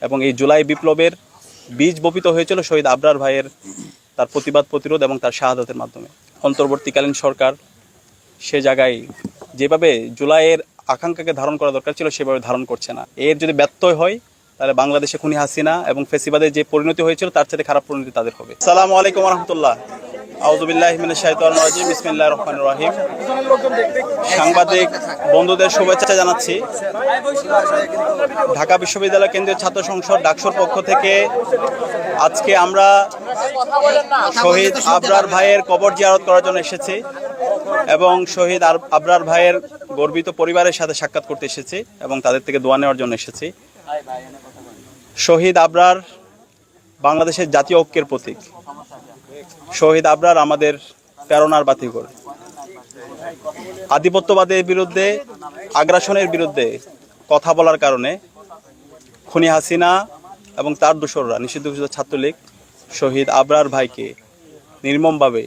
এবং এই জুলাই বিপ্লবের বীজ বপিত হয়েছিল শহীদ আবরার ভাইয়ের তার প্রতিবাদ প্রতিরোধ এবং তার শাহাদাতের মাধ্যমে। অন্তর্বর্তীকালীন সরকার সে জায়গায় যেভাবে জুলাইয়ের আকাঙ্ক্ষাকে ধারণ করা দরকার ছিল সেভাবে ধারণ করছে না। এর যদি ব্যত্যয় হয় তাহলে বাংলাদেশে খুনি হাসিনা এবং ফেসিবাদের যে পরিণতি হয়েছিল তার সাথে খারাপ পরিণতি তাদের হবে। আসসালামু আলাইকুম ওয়া রাহমাতুল্লাহ। আউযু বিল্লাহি মিনাশ শাইতানির রাজিম। বিসমিল্লাহির রহমানির রহিম। সাংবাদিক বন্ধুদের শুভেচ্ছা জানাচ্ছি। ঢাকা বিশ্ববিদ্যালয় কেন্দ্রীয় ছাত্র সংসদ ডাকসুর পক্ষ থেকে আজকে আমরা শহীদ আবরার ভাইয়ের কবর জিয়ারত করার জন্য এসেছি এবং শহীদ আবরার ভাইয়ের গর্বিত পরিবারের সাথে সাক্ষাৎ করতে এসেছি এবং তাদের থেকে দোয়া নেওয়ার জন্য এসেছি। শহীদ আবরার বাংলাদেশের জাতীয় ঐক্যের প্রতীক। শহীদ আবরার আমাদের প্রেরণার বাতিঘর। আধিপত্যবাদের বিরুদ্ধে, আগ্রাসনের বিরুদ্ধে কথা বলার কারণে খুনি হাসিনা এবং তার দোসররা নিষিদ্ধ ঘোষিত ছাত্রলীগ শহীদ আবরার ভাইকে নির্মমভাবে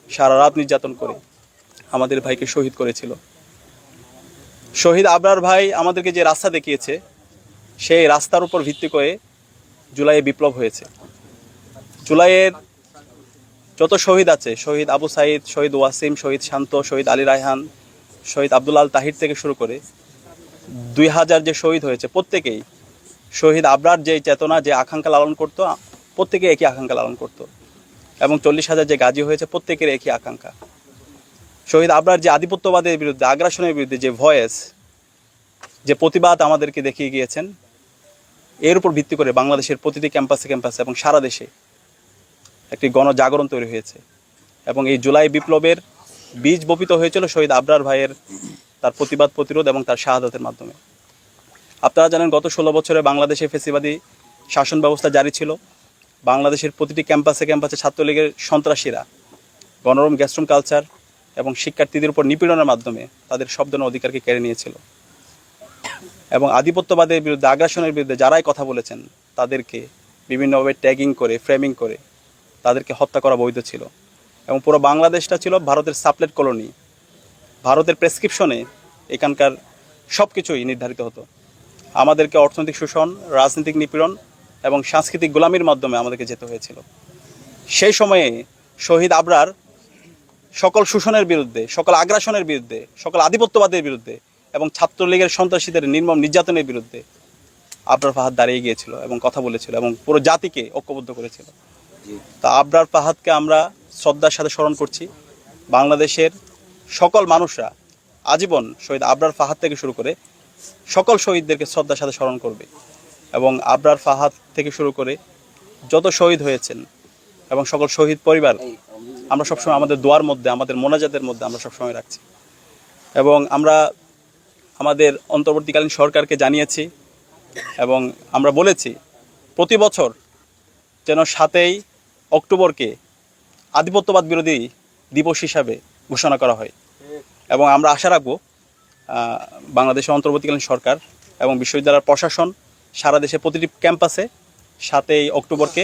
সারা রাত নির্যাতন করে আমাদের ভাইকে শহীদ করেছিল। শহীদ আবরার ভাই আমাদেরকে যে রাস্তা দেখিয়েছে সেই রাস্তার উপর ভিত্তি করে জুলাইয়ে বিপ্লব হয়েছে। জুলাইয়ের যত শহীদ আছে, শহীদ আবু সাইদ, শহীদ ওয়াসিম, শহীদ শান্ত, শহীদ আলী রায়হান, শহীদ আব্দুল আল তাহির থেকে শুরু করে 2000 যে শহীদ হয়েছে প্রত্যেকেই শহীদ আবরার যে চেতনা, যে আকাঙ্ক্ষা লালন করতো, প্রত্যেকে একই আকাঙ্ক্ষা লালন করতো। এবং 40,000 যে গাজী হয়েছে প্রত্যেকের একই আকাঙ্ক্ষা। শহীদ আবরার যে আধিপত্যবাদের বিরুদ্ধে, আগ্রাসনের বিরুদ্ধে যে ভয়েস, যে প্রতিবাদ আমাদেরকে দেখিয়ে গিয়েছেন, এর উপর ভিত্তি করে বাংলাদেশের প্রতিটি ক্যাম্পাসে ক্যাম্পাসে এবং সারা দেশে একটি গণজাগরণ তৈরি হয়েছে। এবং এই জুলাই বিপ্লবের বীজ বপিত হয়েছিল শহীদ আবরার ভাইয়ের তার প্রতিবাদ প্রতিরোধ এবং তার শাহাদাতের মাধ্যমে। আপনারা জানেন গত 16 বছরে বাংলাদেশে ফেসিবাদী শাসন ব্যবস্থা জারি ছিল। বাংলাদেশের প্রতিটি ক্যাম্পাসে ক্যাম্পাসে ছাত্রলীগের সন্ত্রাসীরা গণরম গ্যাস্ট্রুম কালচার এবং শিক্ষার্থীদের উপর নিপীড়নের মাধ্যমে তাদের শব্দের অধিকারকে কেড়ে নিয়েছিল। এবং আধিপত্যবাদের বিরুদ্ধে, আগ্রাসনের বিরুদ্ধে যারাই কথা বলেছেন তাদেরকে বিভিন্নভাবে ট্যাগিং করে, ফ্রেমিং করে তাদেরকে হত্যা করা বৈধ ছিল। এবং পুরো বাংলাদেশটা ছিল ভারতের সাপ্লেট কলোনি। ভারতের প্রেসক্রিপশনে এখানকার সব কিছুই নির্ধারিত হতো। আমাদেরকে অর্থনৈতিক শোষণ, রাজনৈতিক নিপীড়ন এবং সাংস্কৃতিক গোলামির মাধ্যমে আমাদেরকে যেতে হয়েছিল। সেই সময়ে শহীদ আবরার সকল শোষণের বিরুদ্ধে, সকল আগ্রাসনের বিরুদ্ধে, সকল আধিপত্যবাদের বিরুদ্ধে এবং ছাত্রলীগের সন্ত্রাসীদের নির্মম নির্যাতনের বিরুদ্ধে আবরার ফাহাদ দাঁড়িয়ে গিয়েছিল এবং কথা বলেছিল এবং পুরো জাতিকে ঐক্যবদ্ধ করেছিল। তা আবরার ফাহাদকে আমরা শ্রদ্ধার সাথে স্মরণ করছি। বাংলাদেশের সকল মানুষরা আজীবন শহীদ আবরার ফাহাদ থেকে শুরু করে সকল শহীদদেরকে শ্রদ্ধার সাথে স্মরণ করবে। এবং আবরার ফাহাদ থেকে শুরু করে যত শহীদ হয়েছেন এবং সকল শহীদ পরিবার আমরা সবসময় আমাদের দোয়ার মধ্যে, আমাদের মোনাজাতের মধ্যে আমরা সবসময় রাখছি। এবং আমরা আমাদের অন্তর্বর্তীকালীন সরকারকে জানিয়েছি এবং আমরা বলেছি প্রতি বছর যেন 7ই অক্টোবরকে আধিপত্যবাদ বিরোধী দিবস হিসাবে ঘোষণা করা হয়। এবং আমরা আশা রাখব বাংলাদেশের অন্তর্বর্তীকালীন সরকার এবং বিশ্ববিদ্যালয়ের প্রশাসন সারা দেশে প্রতিটি ক্যাম্পাসে 7ই অক্টোবরকে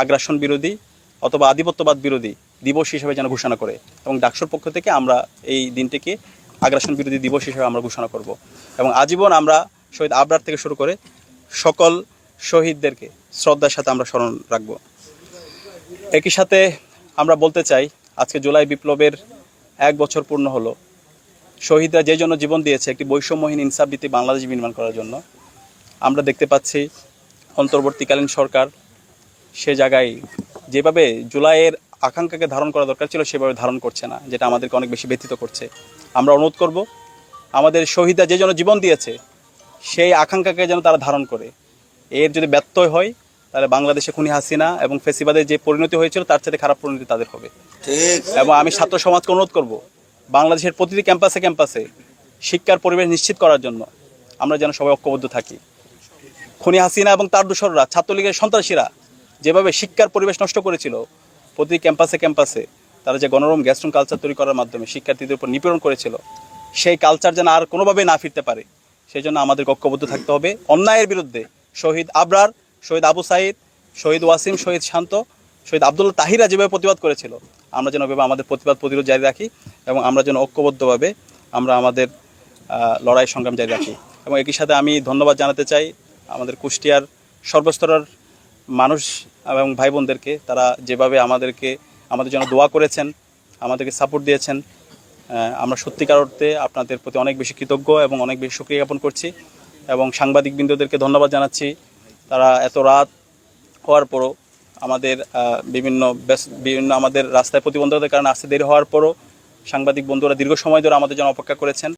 আগ্রাসন বিরোধী অথবা আধিপত্যবাদ বিরোধী দিবস হিসেবে যেন ঘোষণা করে। এবং ডাকসুর পক্ষ থেকে আমরা এই দিনটিকে আগ্রাসন বিরোধী দিবস হিসেবে আমরা ঘোষণা করব। এবং আজীবন আমরা শহীদ আবরার থেকে শুরু করে সকল শহীদদেরকে শ্রদ্ধার সাথে আমরা স্মরণ রাখব। একই সাথে আমরা বলতে চাই আজকে জুলাই বিপ্লবের 1 বছর পূর্ণ হলো। শহীদরা যে জন্য জীবন দিয়েছে একটি বৈষম্যহীন ইনসাফভিত্তিক বাংলাদেশ নির্মাণ করার জন্য। আমরা দেখতে পাচ্ছি অন্তর্বর্তীকালীন সরকার সে জায়গায় যেভাবে জুলাইয়ের আকাঙ্ক্ষাকে ধারণ করা দরকার ছিল সেভাবে ধারণ করছে না, যেটা আমাদেরকে অনেক বেশি ব্যথিত করছে। আমরা অনুরোধ করব আমাদের শহীদরা যে জন্য জীবন দিয়েছে সেই আকাঙ্ক্ষাকে যেন তারা ধারণ করে। এর যদি ব্যত্যয় হয় তাহলে বাংলাদেশে খুনি হাসিনা এবং ফেসিবাদের যে পরিণতি হয়েছিল তার সাথে খারাপ পরিণতি তাদের হবে। এবং আমি ছাত্র সমাজকে অনুরোধ করব বাংলাদেশের প্রতিটি ক্যাম্পাসে ক্যাম্পাসে শিক্ষার পরিবেশ নিশ্চিত করার জন্য আমরা যেন সবাই ঐক্যবদ্ধ থাকি। খুনি হাসিনা এবং তার দোসররা, ছাত্রলীগের সন্ত্রাসীরা যেভাবে শিক্ষার পরিবেশ নষ্ট করেছিল, প্রতি ক্যাম্পাসে ক্যাম্পাসে তারা যে গণরম গ্যাস্ট্রুম কালচার তৈরি করার মাধ্যমে শিক্ষার্থীদের উপর নিপীড়ন করেছিল, সেই কালচার যেন আর কোনোভাবে না ফিরতে পারে সেই জন্য আমাদের ঐক্যবদ্ধ থাকতে হবে। অন্যায়ের বিরুদ্ধে শহীদ আবরার, শহীদ আবু সাইদ, শহীদ ওয়াসিম, শহীদ শান্ত, শহীদ আব্দুল তাহিরা যেভাবে প্রতিবাদ করেছিল আমরা যেন এভাবে আমাদের প্রতিবাদ প্রতিরোধ জারি রাখি এবং আমরা যেন ঐক্যবদ্ধভাবে আমরা আমাদের লড়াই সংগ্রাম জারি রাখি। এবং একই সাথে আমি ধন্যবাদ জানাতে চাই আমাদের কুষ্টিয়ার সর্বস্তরের মানুষ এবং ভাই বোনদেরকে, তারা যেভাবে আমাদের জন্য দোয়া করেছেন, আমাদেরকে সাপোর্ট দিয়েছেন, আমরা সত্যিকার অর্থে আপনাদের প্রতি অনেক বেশি কৃতজ্ঞ এবং অনেক বেশি শুকরিয়া জ্ঞাপন করছি। এবং সাংবাদিকবৃন্দদেরকে ধন্যবাদ জানাচ্ছি, তারা এত রাত হওয়ার পরও আমাদের বিভিন্ন আমাদের রাস্তায় প্রতিবন্ধকতার কারণে আসতে দেরি হওয়ার পরও সাংবাদিক বন্ধুরা দীর্ঘ সময় ধরে আমাদের জন্য অপেক্ষা করেছেন।